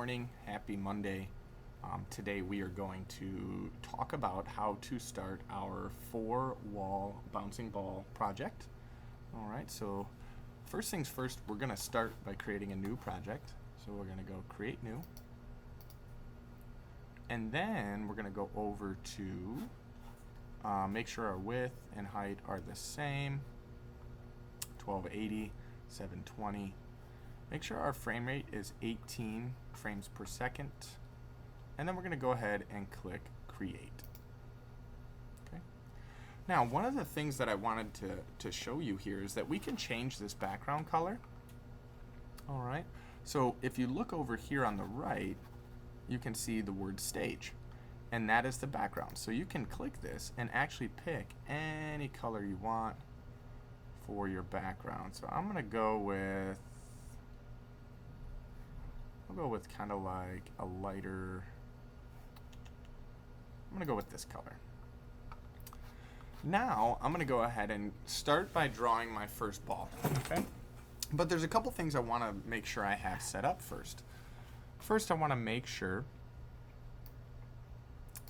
morning, happy Monday. Today we are going to talk about how to start our 4-wall bouncing ball project. All right, so first things first, we're going to start by creating a new project. So we're going to go create new. And then we're going to go over to make sure our width and height are the same, 1280, 720. Make sure our frame rate is 18 frames per second. And then we're going to go ahead and click Create. Okay. Now, one of the things that I wanted to show you here is that we can change this background color. All right. So if you look over here on the right, you can see the word stage. And that is the background. So you can click this and actually pick any color you want for your background. So I'm going to go with, I'll go with kind of like a lighter, I'm going to go with this color. Now I'm going to go ahead and start by drawing my first ball. Okay. But there's a couple things I want to make sure I have set up first. First, I want to make sure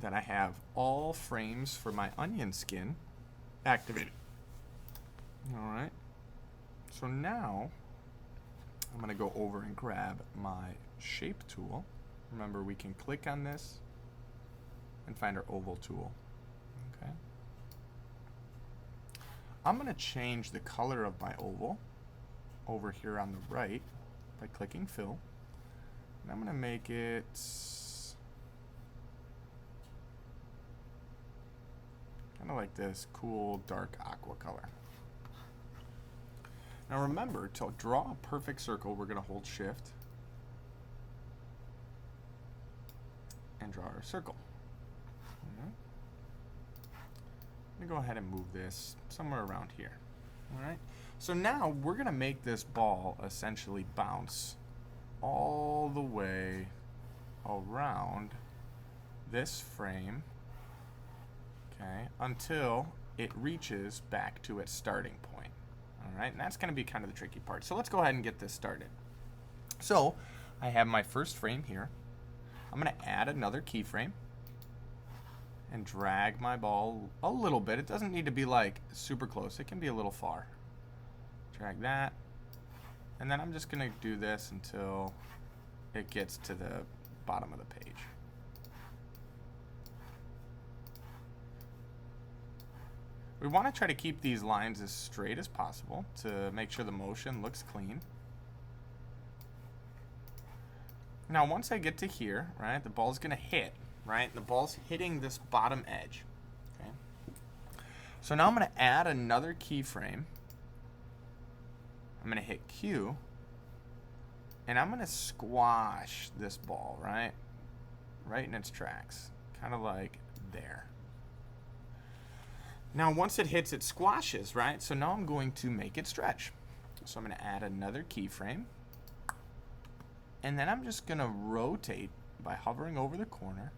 that I have all frames for my onion skin activated. All right. So now I'm going to go over and grab my shape tool. Remember, we can click on this and find our oval tool. Okay. I'm going to change the color of my oval over here on the right by clicking fill. And I'm going to make it kind of like this cool dark aqua color. Now remember, to draw a perfect circle, we're going to hold shift and draw our circle. I'm going to go ahead and move this somewhere around here. All right. So now we're going to make this ball essentially bounce all the way around this frame, okay, until it reaches back to its starting point. All right, and that's going to be kind of the tricky part. So let's go ahead and get this started. So I have my first frame here. I'm going to add another keyframe and drag my ball a little bit. It doesn't need to be like super close. It can be a little far. Drag that. And then I'm just going to do this until it gets to the bottom of the page. We want to try to keep these lines as straight as possible to make sure the motion looks clean. Now, once I get to here, right, the ball's going to hit, right? The ball's hitting this bottom edge. Okay. So now I'm going to add another keyframe. I'm going to hit Q, and I'm going to squash this ball, right in its tracks, kind of like there. Now, once it hits, it squashes, right? So now I'm going to make it stretch. So I'm going to add another keyframe, and then I'm just going to rotate by hovering over the corner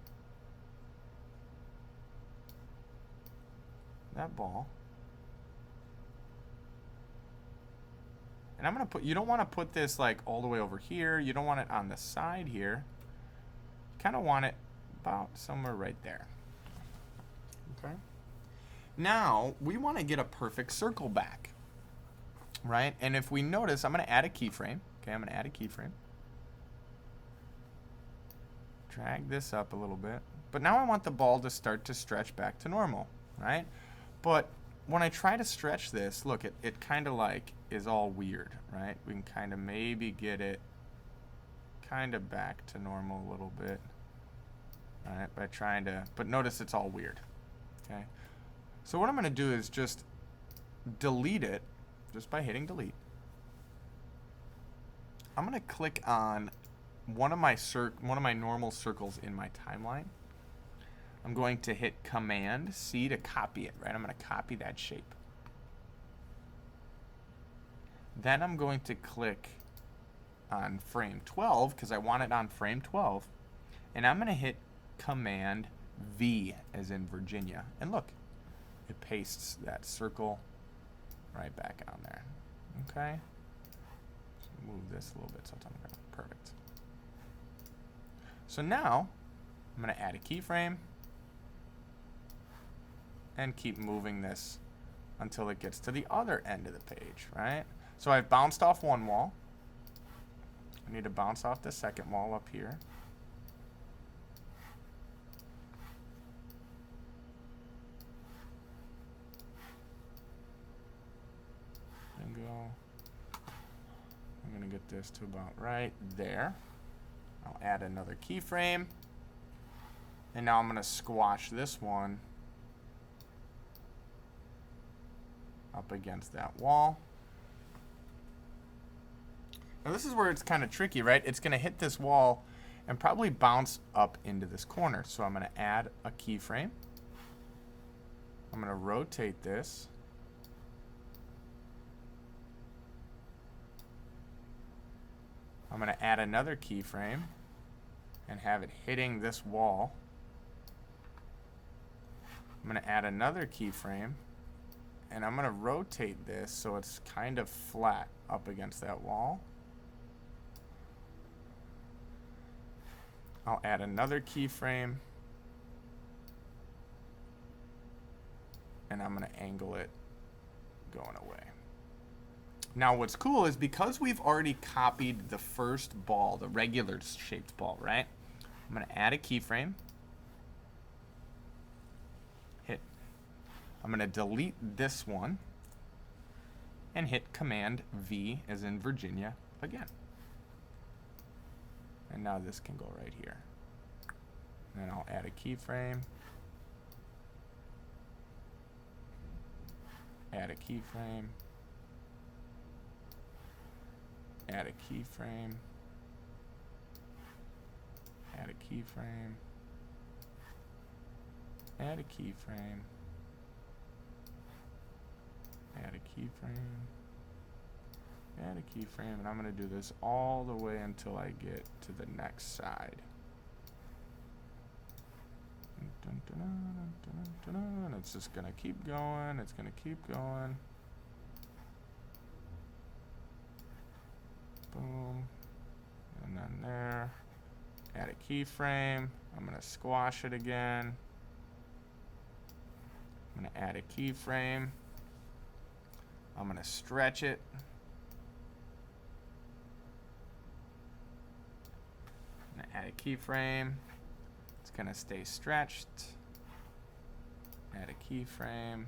that ball. And I'm going to put, you don't want to put this like all the way over here. You don't want it on the side here. You kind of want it about somewhere right there. Okay. Now, we want to get a perfect circle back, right? And if we notice, I'm going to add a keyframe. Okay, I'm going to add a keyframe. Drag this up a little bit. But now I want the ball to start to stretch back to normal, right? But when I try to stretch this, look, it kind of like is all weird, right? We can kind of maybe get it kind of back to normal a little bit, right? By trying to, but notice it's all weird, okay? So what I'm going to do is just delete it just by hitting delete. I'm going to click on one of my normal circles in my timeline. I'm going to hit Command C to copy it, right? I'm going to copy that shape. Then I'm going to click on frame 12 because I want it on frame 12. And I'm going to hit Command V as in Virginia. And look, it pastes that circle right back on there. Okay? So move this a little bit so it's on the ground. Perfect. So now I'm going to add a keyframe and keep moving this until it gets to the other end of the page, right? So I've bounced off one wall. I need to bounce off the second wall up here. Bingo. I'm going to get this to about right there. I'll add another keyframe. And now I'm going to squash this one up against that wall. Now this is where it's kind of tricky, right? It's going to hit this wall and probably bounce up into this corner. So I'm going to add a keyframe. I'm going to rotate this. I'm going to add another keyframe and have it hitting this wall. I'm going to add another keyframe and I'm going to rotate this so it's kind of flat up against that wall. I'll add another keyframe and I'm going to angle it going away. Now what's cool is because we've already copied the first ball, the regular shaped ball, right? I'm going to add a keyframe. Hit. I'm going to delete this one and hit Command V as in Virginia again. And now this can go right here. And then I'll add a keyframe. Add a keyframe. Add a keyframe. Add a keyframe. Add a keyframe. Add a keyframe. Add a keyframe, and I'm going to do this all the way until I get to the next side. And it's just going to keep going. It's going to keep going. Boom. And then there. Add a keyframe. I'm going to squash it again. I'm going to add a keyframe. I'm going to stretch it. I'm going to add a keyframe. It's going to stay stretched. Add a keyframe.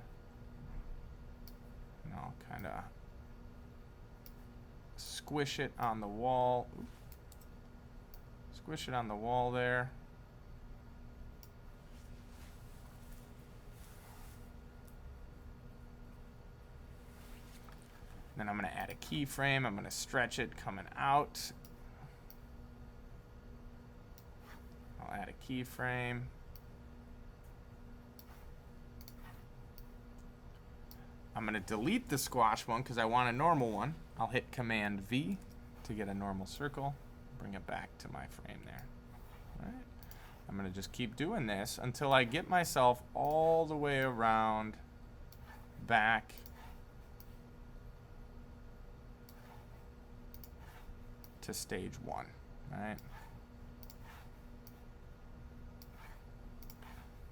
And I'll kind of squish it on the wall. Oops. Squish it on the wall there. Then I'm going to add a keyframe. I'm going to stretch it coming out. I'll add a keyframe. I'm going to delete the squash one because I want a normal one. I'll hit Command V to get a normal circle. Bring it back to my frame there. All right. I'm going to just keep doing this until I get myself all the way around back to stage one. All right.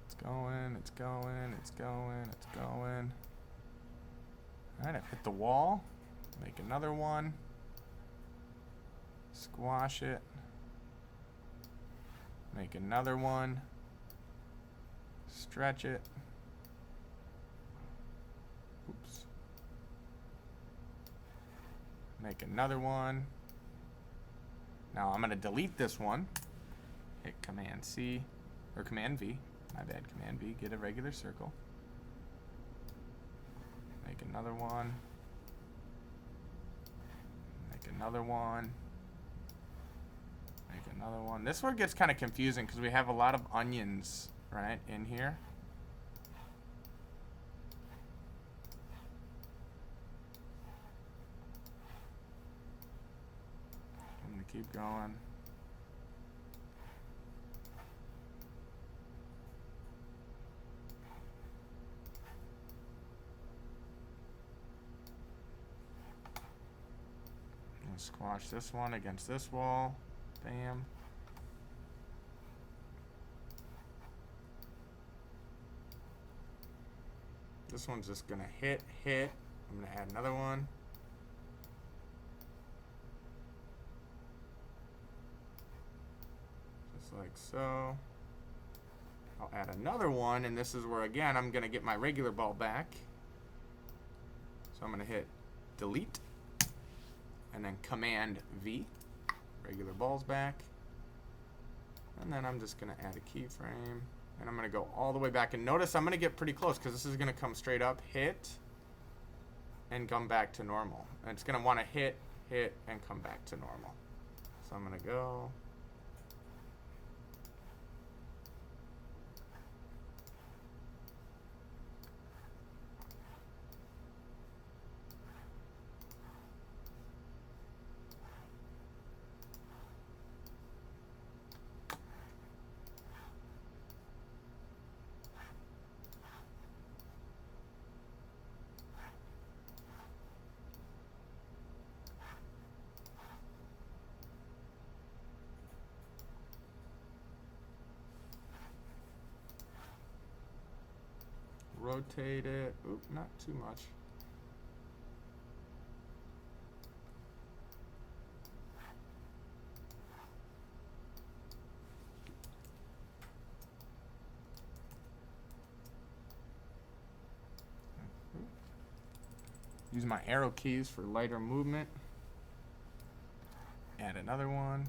It's going, it's going, it's going, it's going. All right, I've hit the wall. Make another one. Squash it. Make another one. Stretch it. Oops. Make another one. Now I'm going to delete this one. Hit Command C, or Command V. My bad, Command V. Get a regular circle. Make another one. Make another one. Make another one. This one gets kind of confusing because we have a lot of onions, right, in here. I'm going to keep going. Squash this one against this wall. Bam. This one's just gonna hit. I'm gonna add another one. Just like so. I'll add another one, and this is where, again, I'm gonna get my regular ball back. So I'm gonna hit delete, and then Command V. Regular ball's back. And then I'm just gonna add a keyframe, and I'm gonna go all the way back. And notice I'm gonna get pretty close because this is gonna come straight up, hit, and come back to normal. And it's gonna wanna hit, and come back to normal. So I'm gonna go. Rotate it. Oop, not too much. Use my arrow keys for lighter movement. Add another one.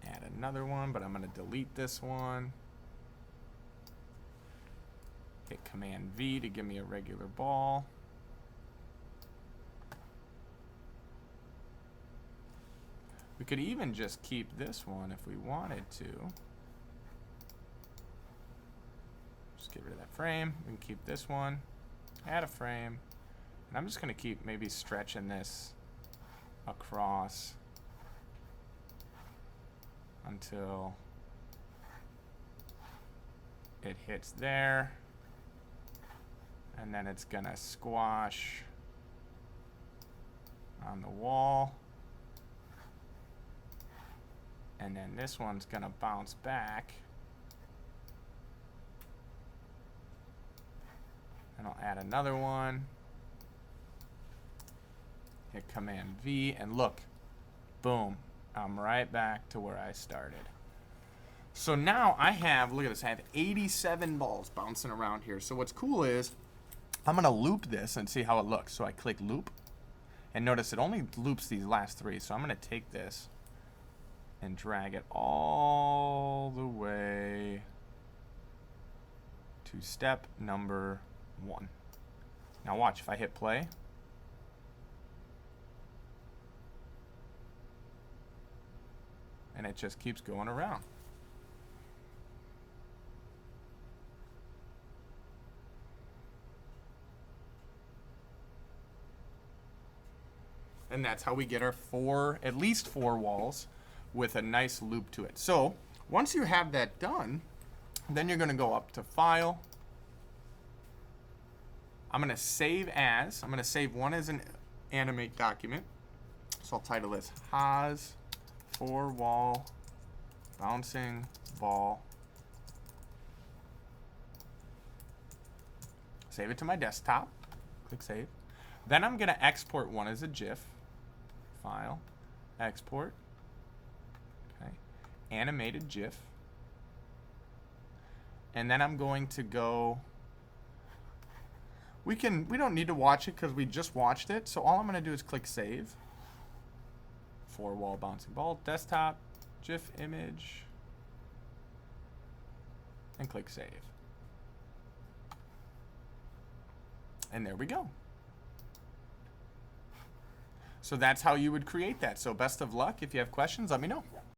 Add another one, but I'm going to delete this one. Hit Command V to give me a regular ball. We could even just keep this one if we wanted to. Just get rid of that frame. We can keep this one. Add a frame. And I'm just going to keep maybe stretching this across until it hits there, and then it's gonna squash on the wall, and then this one's gonna bounce back, and I'll add another one, hit Command V, and look, boom, I'm right back to where I started. So now I have, look at this, I have 87 balls bouncing around here. So what's cool is I'm gonna loop this and see how it looks. So I click loop, and notice it only loops these last three. So I'm gonna take this and drag it all the way to step number 1. Now watch, if I hit play, and it just keeps going around. And that's how we get our at least four walls with a nice loop to it. So once you have that done, then you're gonna go up to File. I'm gonna save as. I'm gonna save one as an animate document. So I'll title this Haas 4-wall bouncing ball. Save it to my desktop. Click Save. Then I'm gonna export one as a GIF. File, export. Okay, animated GIF. And then I'm going to go. We don't need to watch it because we just watched it. So all I'm gonna do is click Save. 4-wall bouncing ball, desktop, GIF image, and click Save. And there we go. So that's how you would create that. So best of luck. If you have questions, let me know.